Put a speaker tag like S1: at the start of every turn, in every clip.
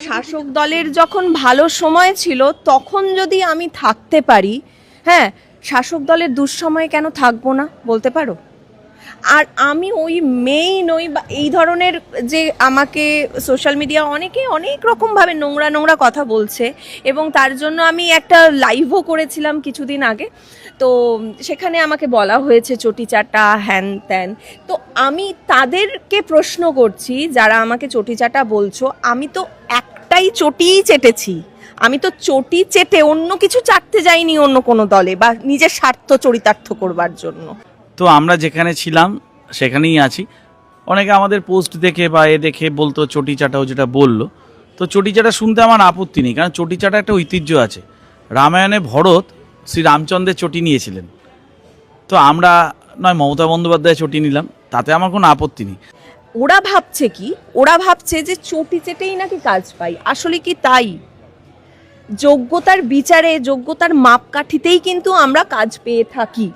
S1: শাসক দলের যখন ভালো সময় ছিল তখন যদি আমি থাকতে পারি, হ্যাঁ, শাসক দলের দুঃসময়ে কেন থাকবো না বলতে পারো? আর আমি ওই মেয়েই নই বা এই ধরনের যে আমাকে সোশ্যাল মিডিয়া অনেকে অনেক রকমভাবে নোংরা নোংরা কথা বলছে, এবং তার জন্য আমি একটা লাইভও করেছিলাম কিছুদিন আগে। তো সেখানে আমাকে বলা হয়েছে চটিচাটা হ্যান ত্যান। তো আমি তাদেরকে প্রশ্ন করছি, যারা আমাকে চটিচাটা বলছো, আমি তো একটাই চটিই চেটেছি। আমি তো চটি চেটে অন্য কিছু চাটতে যাইনি অন্য কোনো দলে বা নিজের স্বার্থ চরিতার্থ করবার জন্য।
S2: তো আমরা যেখানে ছিলাম সেখানেই আছি। অনেকে আমাদের পোস্ট দেখে বা দেখে বলতো চটি চাটাও, যেটা বললো, তো চটি চাটা শুনতে আমার আপত্তি নেই, কারণ চটি চাটা একটা ঐতিহ্য আছে। রামায়ণে ভরত শ্রী রামচন্দ্রের চটি নিয়েছিলেন, তো আমরা নয় মমতা বন্দ্যোপাধ্যায় চটি নিলাম, তাতে আমার কোনো আপত্তি নেই।
S1: ওরা ভাবছে কি, ওরা ভাবছে যে চটি চেটেই নাকি কাজ পাই, আসলে কি তাই? যোগ্যতার বিচারে, যোগ্যতার মাপকাঠিতেই কিন্তু আমরা কাজ পেয়ে থাকি।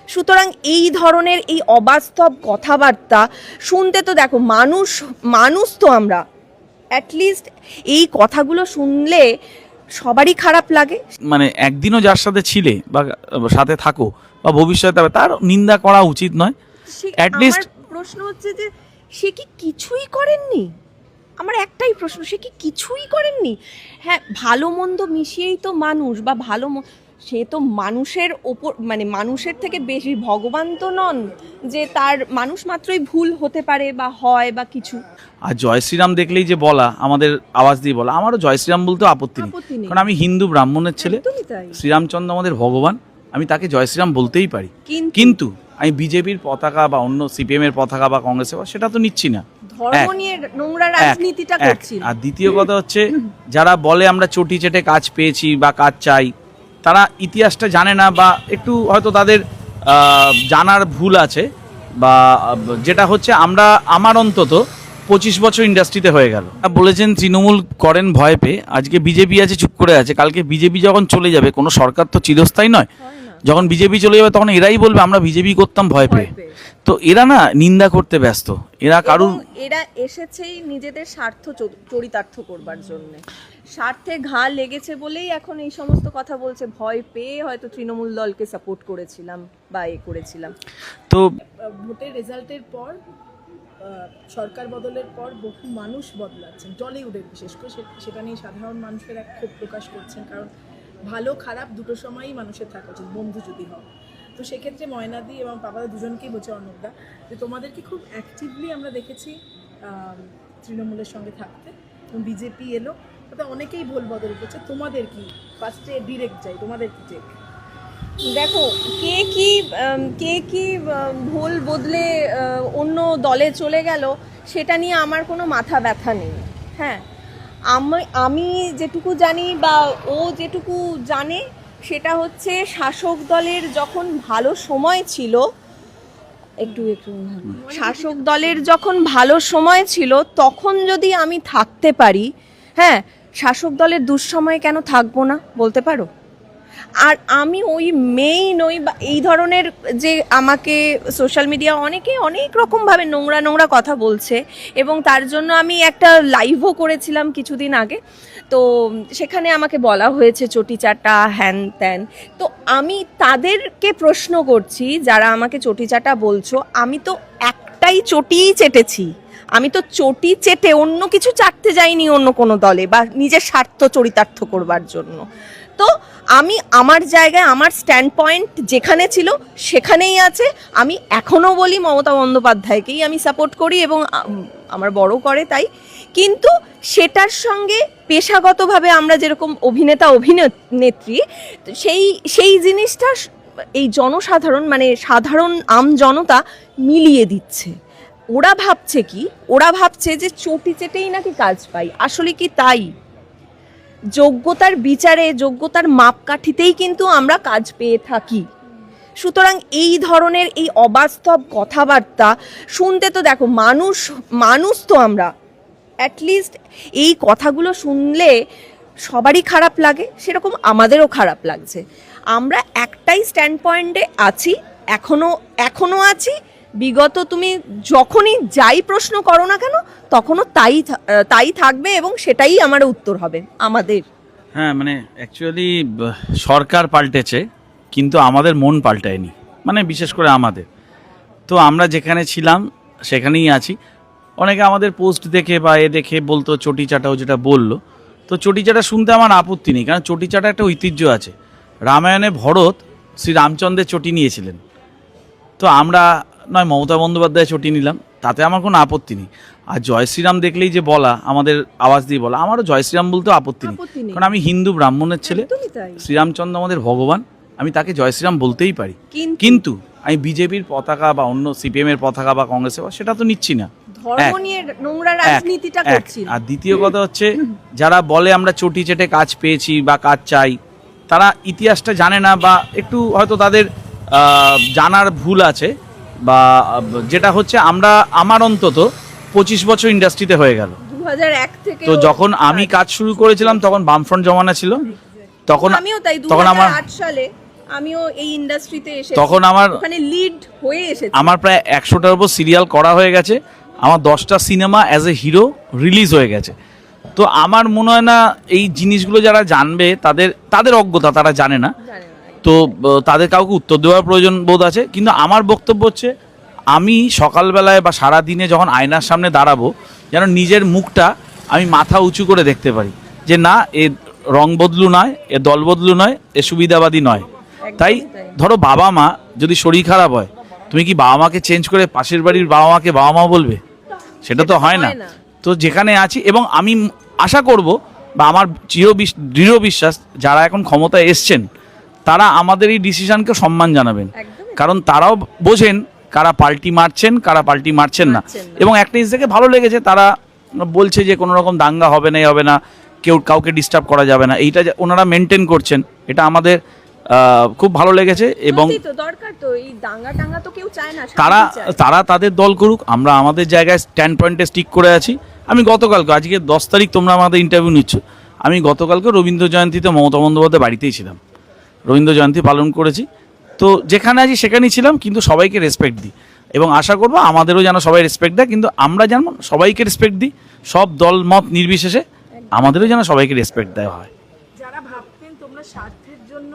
S1: সুতরাং এই ধরনের এই অবাস্তব কথাবার্তা শুনতে, তো দেখো মানুষ তো আমরা, অ্যাটলিস্ট এই কথাগুলো শুনলে সবারই খারাপ লাগে।
S2: মানে একদিনও যার সাথে ছিলে বা সাথে থাকো বা ভবিষ্যতে তার নিন্দা করা উচিত নয়। অ্যাটলিস্ট
S1: প্রশ্ন হচ্ছে যে সে কি কিছুই করেননি? আমার একটাই প্রশ্ন, সে কি কিছুই করেননি? হ্যাঁ, ভালো মন্দ মিশিয়েই তো মানুষ, বা সে তো মানুষের ওপর, মানে মানুষের থেকে বেশি ভগবান তো নন যে তার মানুষ মাত্রই ভুল হতে পারে বা হয় বা কিছু।
S2: আর জয় শ্রীরাম দেখলেই যে বলা, আমাদের আওয়াজ দিয়ে বলা, আমারও জয় শ্রীরাম বলতেও আপত্তি নেই, কারণ আমি হিন্দু ব্রাহ্মণের ছেলে। শ্রীরামচন্দ্র আমাদের ভগবান, আমি তাকে জয় শ্রীরাম বলতেই পারি। কিন্তু আমি বিজেপির পতাকা বা অন্য সিপিএম এর পতাকা বা কংগ্রেসের, সেটা তো নিচ্ছি না।
S1: ধর্ম নিয়ে নোংরা রাজনীতিটা করছি।
S2: আর দ্বিতীয় কথা হচ্ছে, যারা বলে আমরা চটি চেটে কাজ পেয়েছি বা কাজ চাই, তারা ইতিহাসটা জানে না, বা একটু হয়তো তাদের জানার ভুল আছে। বা যেটা হচ্ছে, আমার অন্তত 25 বছর ইন্ডাস্ট্রিতে হয়ে গেল। বলেছেন তৃণমূল করেন ভয় পেয়ে, আজকে বিজেপি আছে চুপ করে আছে, কালকে বিজেপি যখন চলে যাবে, কোনো সরকার তো চিরস্থায়ী নয়, যখন বিজেপি চলে যাবে তখন এরাই বলবে আমরা বিজেপি করতাম ভয় পেয়ে। তো এরা না নিন্দা করতে ব্যস্ত,
S1: এরা এসেছেই নিজেদের স্বার্থ চরিতার্থ করবার জন্য। স্বার্থে ঘা লেগেছে বলেই এখন এই সমস্ত কথা বলছে, ভয় পেয়ে হয়তো তৃণমূল দলকে সাপোর্ট করেছিলাম বা করেছিলাম।
S2: তো
S3: ভোটের রেজাল্টের পর, সরকার বদলের পর বহু মানুষ বদলাচ্ছেন, টলিউডের বিশেষ করে, সেটা নিয়ে সাধারণ মানুষের এক ক্ষোভ প্রকাশ করছেন। কারণ ভালো খারাপ দুটো সময়ই মানুষের থাকা উচিত, বন্ধু যদি হয়। তো সেক্ষেত্রে ময়নাদি এবং পাপাদা দুজনকেই বলছে, অর্ণবদা, যে তোমাদেরকে খুব অ্যাক্টিভলি আমরা দেখেছি তৃণমূলের সঙ্গে থাকতে, এবং বিজেপি এলো, তাতে অনেকেই ভোল বদল করছে। তোমাদের কি, ফার্স্টে ডিরেক্ট যাই, তোমাদের কি টেক?
S1: দেখো, কে কি ভুল বদলে অন্য দলে চলে গেল, সেটা নিয়ে আমার কোনো মাথা ব্যথা নেই। হ্যাঁ, আমি যেটুকু জানি বা ও যেটুকু জানে, সেটা হচ্ছে শাসক দলের যখন ভালো সময় ছিল, শাসক দলের যখন ভালো সময় ছিল তখন যদি আমি থাকতে পারি, হ্যাঁ, শাসক দলের দুঃসময়ে কেন থাকবো না বলতে পারো? আর আমি ওই মেয়েই নই বা এই ধরনের যে আমাকে সোশ্যাল মিডিয়া অনেকে অনেক রকমভাবে নোংরা নোংরা কথা বলছে, এবং তার জন্য আমি একটা লাইভও করেছিলাম কিছুদিন আগে। তো সেখানে আমাকে বলা হয়েছে চটিচাটা হ্যান ত্যান। তো আমি তাদেরকে প্রশ্ন করছি, যারা আমাকে চটিচাটা বলছো, আমি তো একটাই চটিই চেটেছি। আমি তো চটি চেটে অন্য কিছু চাটতে যাইনি অন্য কোনো দলে বা নিজের স্বার্থ চরিতার্থ করবার জন্য। তো আমি আমার জায়গায়, আমার স্ট্যান্ড পয়েন্ট যেখানে ছিল সেখানেই আছে। আমি এখনও বলি মমতা বন্দ্যোপাধ্যায়কেই আমি সাপোর্ট করি, এবং আমার বড় করে তাই। কিন্তু সেটার সঙ্গে পেশাগতভাবে আমরা যেরকম অভিনেতা অভিনেত্রী, সেই জিনিসটা এই জনসাধারণ, মানে সাধারণ আম জনতা মিলিয়ে দিচ্ছে। ওরা ভাবছে কি, ওরা ভাবছে যে চটি চেটেই নাকি কাজ পাই, আসলে কি তাই? যোগ্যতার বিচারে, যোগ্যতার মাপকাঠিতেই কিন্তু আমরা কাজ পেয়ে থাকি। সুতরাং এই ধরনের এই অবাস্তব কথাবার্তা শুনতে, তো দেখো মানুষ তো আমরা, অ্যাটলিস্ট এই কথাগুলো শুনলে সবারই খারাপ লাগে, সেরকম আমাদেরও খারাপ লাগছে। আমরা একটাই স্ট্যান্ড পয়েন্টে আছি, এখনো আছি, বিগত তুমি যখনই যাই প্রশ্ন করো না কেন তখনও তাই থাকবে এবং সেটাই আমার উত্তর হবে আমাদের।
S2: হ্যাঁ, মানে অ্যাকচুয়ালি সরকার পাল্টেছে কিন্তু আমাদের মন পাল্টায়নি, মানে বিশেষ করে আমাদের। তো আমরা যেখানে ছিলাম সেখানেই আছি। অনেকে আমাদের পোস্ট দেখে বা দেখে বলতো চটি চাটাও, যেটা বললো, তো চটি চাটা শুনতে আমার আপত্তি নেই, কারণ চটি চাটা একটা ঐতিহ্য আছে। রামায়ণে ভরত শ্রী রামচন্দ্রের চটি নিয়েছিলেন, তো আমরা নয় মমতা বন্দ্যোপাধ্যায় চটি নিলাম, তাতে আমার কোনো আপত্তি নেই। আর জয় শ্রীরাম দেখলেই যে বলা, আমাদের আওয়াজ দিয়ে বলা, আমারও জয় শ্রীরাম বলতেও আপত্তি নেই, কারণ আমি হিন্দু ব্রাহ্মণের ছেলে। শ্রীরামচন্দ্র আমাদের ভগবান, আমি তাকে জয় শ্রীরাম বলতেই পারি। কিন্তু আমি বিজেপির পতাকা বা অন্য সিপিএম এর পতাকা বা কংগ্রেসের, সেটা তো নিচ্ছি না। আর দ্বিতীয় কথা হচ্ছে, যারা বলে আমরা চটি চেটে কাজ পেয়েছি বা কাজ চাই, তারা ইতিহাসটা জানে না বা একটু হয়তো তাদের জানার ভুল আছে। বা যেটা হচ্ছে, আমার অন্তত 25 বছর ইন্ডাস্ট্রিতে হয়ে গেল।
S1: 2001 থেকে
S2: তো যখন আমি কাজ শুরু করেছিলাম তখন বামফ্রন্ট জমানা ছিল, তখন
S1: তখন আমার 2008 সালে আমিও এই ইন্ডাস্ট্রিতে এসেছি,
S2: তখন আমার
S1: ওখানে লিড হয়ে এসেছি।
S2: আমার প্রায় 100টার উপর সিরিয়াল করা হয়ে গেছে, আমার 10টা cinema as a hero release হয়ে গেছে। তো আমার মনে হয় না এই জিনিসগুলো যারা জানবে তাদের অজ্ঞতা, তারা জানে না। তো তাদের কাউকে উত্তর দেওয়ার প্রয়োজন বোধ আছে। কিন্তু আমার বক্তব্য হচ্ছে, আমি সকালবেলায় বা সারা দিনে যখন আয়নার সামনে দাঁড়াবো, যেন নিজের মুখটা আমি মাথা উঁচু করে দেখতে পারি, যে না, এ রং বদলু নয়, এ দল বদলু নয়, এ সুবিধাবাদী নয়। তাই ধরো বাবা মা যদি শরীর খারাপ হয়, তুমি কি বাবা মাকে চেঞ্জ করে পাশের বাড়ির বাবা মাকে বাবা মা বলবে? সেটা তো হয় না। তো যেখানে আছি, এবং আমি আশা করব বা আমার দৃঢ় বিশ্বাস, যারা এখন ক্ষমতায় এসছেন তারা আমাদের এই ডিসিশনকে সম্মান জানাবেন, কারণ তারাও বোঝেন কারা পাল্টি মারছেন, কারা পাল্টি মারছেন না। এবং একটা জিনিস থেকে ভালো লেগেছে, তারা বলছে যে কোনো রকম দাঙ্গা হবে না, কেউ কাউকে ডিস্টার্ব করা যাবে না, এইটা ওনারা মেনটেন করছেন, এটা আমাদের খুব ভালো লেগেছে। এবং তারা তাদের দল করুক, আমরা আমাদের জায়গায় স্ট্যান্ড পয়েন্টে স্টিক করে আছি। আমি গতকালকে, আজকে 10 তারিখ, তোমরা আমাদের ইন্টারভিউ নিচ্ছ, আমি গতকালকে রবীন্দ্র জয়ন্তীতে মমতা বন্দ্যোপাধ্যায় বাড়িতেই ছিলাম, রবীন্দ্র জয়ন্তী পালন করেছি। তো যেখানে আছি সেখানেই ছিলাম, কিন্তু সবাইকে রেসপেক্ট দিই, এবং আশা করবো আমাদেরও যেন সবাই রেসপেক্ট দেয়। কিন্তু আমরা যেন সবাইকে রেসপেক্ট দিই, সব দল মত নির্বিশেষে আমাদেরও যেন সবাইকে রেসপেক্ট দেওয়া হয়।
S3: যারা ভাবতেন তোমরা স্বার্থের জন্য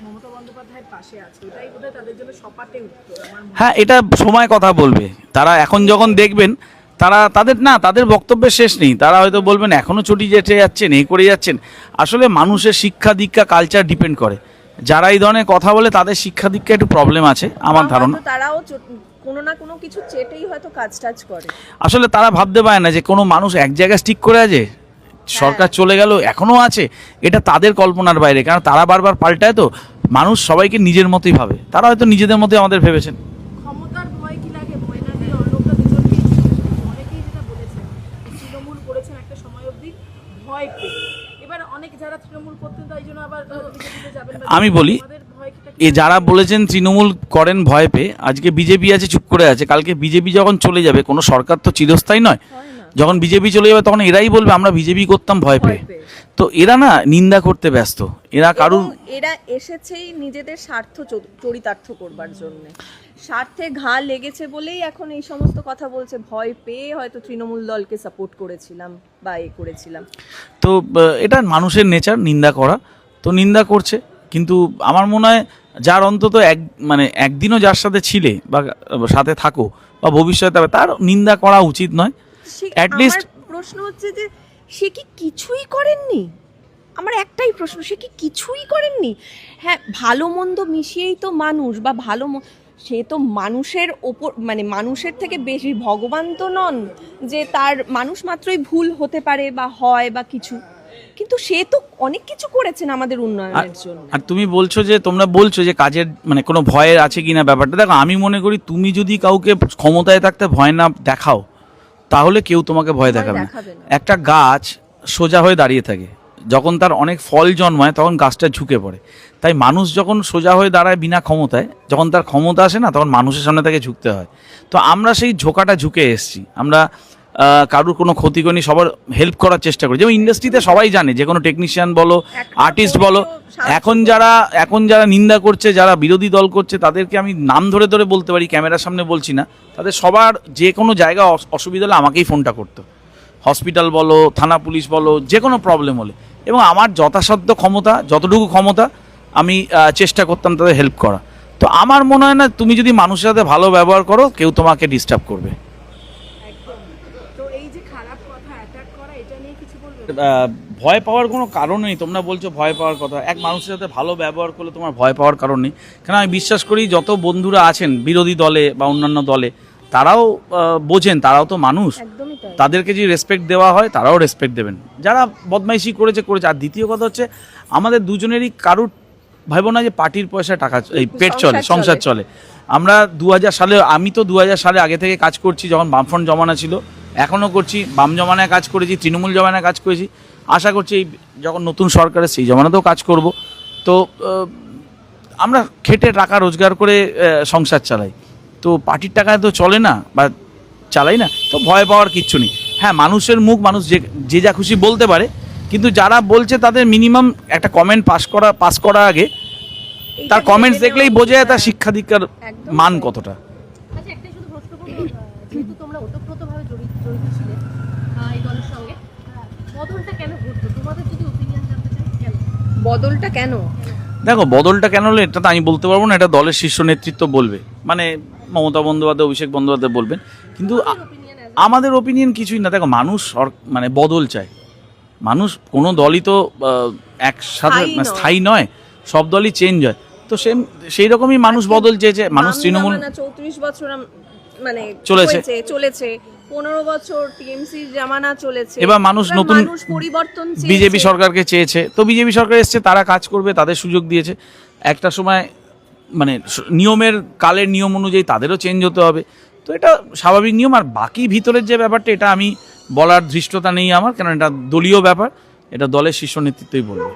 S3: মমতা বন্দ্যোপাধ্যায়ের পাশে আছো, এটাই বোধহয় তাদের জন্য সপাটে উত্তর।
S2: হ্যাঁ, এটা সময় কথা বলবে। তারা এখন যখন দেখবেন, তাদের বক্তব্যের শেষ নেই। তারা হয়তো বলবেন এখনো চটি যেতে যাচ্ছেন, এই করে যাচ্ছেন। আসলে মানুষের শিক্ষা দীক্ষা কালচার ডিপেন্ড করে। যারা এই ধরনের কথা বলে তাদের শিক্ষা দীক্ষা একটু প্রবলেম আছে আমার ধারণা।
S1: তারাও কোনো না কোনো কিছু চেটেই হয়তো কাজ করে।
S2: আসলে তারা ভাবতে পারে না যে কোনো মানুষ এক জায়গায় স্টিক করে আছে, সরকার চলে গেল এখনো আছে, এটা তাদের কল্পনার বাইরে। কারণ তারা বারবার পাল্টায়, তো মানুষ সবাইকে নিজের মতোই ভাবে, তারা হয়তো নিজেদের মতোই আমাদের ভেবেছেন।
S3: ক্ষমতার ভয় কি লাগে? ভয় না দিয়ে অন্যটা দুজনকেই, অনেকেই যেটা বলেছেন, তৃণমূল করেছেন একটা সময় অবধি ভয় পেয়ে, এবার অনেক যারা তৃণমূল করতেন তাই জন্য আবার বিজেপিতে যাবেন। আমি বলি,
S2: যারা বলেছেন তৃণমূল করেন ভয় পেয়ে, আজকে বিজেপি আছে চুপ করে আছে, কালকে বিজেপি যখন চলে যাবে, কোনো সরকার তো চিরস্থায়ী নয়, যখন বিজেপি চলে যাবে তখন এরাই বলবে আমরা বিজেপি করতাম ভয় পেয়ে। তো এরা না নিন্দা করতে ব্যস্ত,
S1: এরা এসেছেই নিজেদের স্বার্থ চরিতার্থ করবার জন্য, স্বার্থে ঘা লেগেছে বলেই এখন এই সমস্ত কথা বলছে। ভয় পেয়ে হয়তো তৃণমূল দলকে সাপোর্ট করেছিলাম বা করেছিলাম।
S2: তো এটা মানুষের নেচার, নিন্দা করা, তো নিন্দা করছে। কিন্তু আমার মনে হয় যার অন্তত একদিনও যার সাথে ছিলে বা সাথে থাকো বা ভবিষ্যতে, তার নিন্দা করা উচিত নয়।
S1: আমার প্রশ্ন হচ্ছে যে সে কি কিছুই করেননি? আমার একটাই প্রশ্ন, সে কি কিছুই করেননি? হ্যাঁ, ভালো মন্দ মিশিয়েই তো মানুষ, বা সে তো মানুষের ওপর, মানুষের থেকে বেশি ভগবান তো নন যে তার মানুষ মাত্রই ভুল হতে পারে বা হয় বা কিছু। কিন্তু সে তো অনেক কিছু করেছেন আমাদের উন্নয়নের জন্য।
S2: আর তোমরা বলছো যে কাজের কোনো ভয়ের আছে কিনা ব্যাপারটা। দেখো, আমি মনে করি তুমি যদি কাউকে ক্ষমতায় থাকতে ভয় না দেখাও, তাহলে কেউ তোমাকে ভয় দেখাবে না। একটা গাছ সোজা হয়ে দাঁড়িয়ে থাকে, যখন তার অনেক ফল জন্মায় তখন গাছটা ঝুঁকে পড়ে। তাই মানুষ যখন সোজা হয়ে দাঁড়ায় বিনা ক্ষমতায়, যখন তার ক্ষমতা আসে না, তখন মানুষের সামনে তাকে ঝুঁকতে হয়। তো আমরা সেই ঝোঁকাটা ঝুঁকে এসেছি। আমরা কারুর কোনো ক্ষতি করিনি, সবার হেল্প করার চেষ্টা করি। যেমন ইন্ডাস্ট্রিতে সবাই জানে, যে কোনো টেকনিশিয়ান বলো, আর্টিস্ট বলো, এখন যারা নিন্দা করছে, যারা বিরোধী দল করছে, তাদেরকে আমি নাম ধরে ধরে বলতে পারি, ক্যামেরার সামনে বলছি না, তাদের সবার যে কোনো জায়গায় অসুবিধা হলে আমাকেই ফোনটা করতো। হসপিটাল বলো, থানা পুলিশ বলো, যে কোনো প্রবলেম হলে, এবং আমার যথাসাধ্য ক্ষমতা, যতটুকু ক্ষমতা আমি চেষ্টা করতাম তাদের হেল্প করা। তো আমার মনে হয় না তুমি যদি মানুষের সাথে ভালো ব্যবহার করো, কেউ তোমাকে ডিস্টার্ব করবে।
S3: তো এই যে খারাপ কথা অ্যাটাক করা, এটা নিয়ে কিছু বলবে?
S2: ভয় পাওয়ার কোনো কারণ নেই। তোমরা বলছো ভয় পাওয়ার কথা, এক মানুষের সাথে ভালো ব্যবহার করলে তোমার ভয় পাওয়ার কারণ নেই। কারণ আমি বিশ্বাস করি যত বন্ধুরা আছেন বিরোধী দলে বা অন্যান্য দলে, তারাও বোঝেন, তারাও তো মানুষ,
S1: একদমই তাই।
S2: তাদেরকে যদি রেসপেক্ট দেওয়া হয় তারাও রেসপেক্ট দেবেন। যারা বদমাইশি করেছে। আর দ্বিতীয় কথা হচ্ছে, আমাদের দুজনেরই কারুর ভাইব না যে পার্টির পয়সা টাকা এই পেট চলে, সংসার চলে। আমরা 2000 সালে, আমি তো 2000 সালে আগে থেকে কাজ করছি, যখন বামফ্রন্ট জমানা ছিল, এখনও করছি। বাম জমানায় কাজ করেছি, তৃণমূল জমানায় কাজ করেছি, আশা করছি এই যখন নতুন সরকারের সেই জমানাতেও কাজ করব। তো আমরা খেটে টাকা রোজগার করে সংসার চালাই, তো পার্টির টাকায় তো চলে না বা চালাই না, তো ভয় পাওয়ার কিচ্ছু নেই। হ্যাঁ, মানুষের মুখ, মানুষ যে যা খুশি বলতে পারে, কিন্তু যারা বলছে তাদের মিনিমাম একটা কমেন্ট পাস করা আগে তার কমেন্টস দেখলেই বোঝা যায় তার শিক্ষা দীক্ষার মান কতটা।
S4: আচ্ছা, একটা শুধু প্রশ্ন করবো, যেহেতু তোমরা ওতপ্রোতভাবে জড়িত ছিলে এই দলের সঙ্গে, বদলটা কেন ঘটলো? তোমাদের যদি ওপিনিয়ন জানতে চাই, কেন
S1: বদলটা কেন?
S2: দেখো, বদলটা কেন হলো এটা তো আমি বলতে পারবো না, এটা দলের শীর্ষ নেতৃত্ব বলবে, মানে মমতা বন্দ্যোপাধ্যায়, অভিষেক বন্দ্যোপাধ্যায় বলবেন। কিন্তু
S4: ওপিনিয়ন?
S2: আমাদের ওপিনিয়ন কিছুই না। দেখো, মানুষ মানে বদল চায়। মানুষ, কোনো দলই তো একসাথে স্থায়ী নয়, সব দলই চেঞ্জ হয়। তো সেই রকমই মানুষ বদল চেয়েছে। মানুষ তৃণমূল
S1: 34 বছর মানে
S2: চলেছে।
S1: 15 বছর টিএমসি জামানা চলেছে।
S2: এবার মানুষ নতুন
S1: পরিবর্তন
S2: বিজেপি সরকারকে চেয়েছে, তো বিজেপি সরকার এসছে, তারা কাজ করবে, তাদের সুযোগ দিয়েছে। একটা সময় মানে নিয়মের, কালের নিয়ম অনুযায়ী তাদেরও চেঞ্জ হতে হবে, তো এটা স্বাভাবিক নিয়ম। আর বাকি ভিতরের যে ব্যাপারটা, এটা আমি বলার ধৃষ্টতা নেই আমার, কারণ এটা দলীয় ব্যাপার, এটা দলের শীর্ষ নেতৃত্বই বলবে।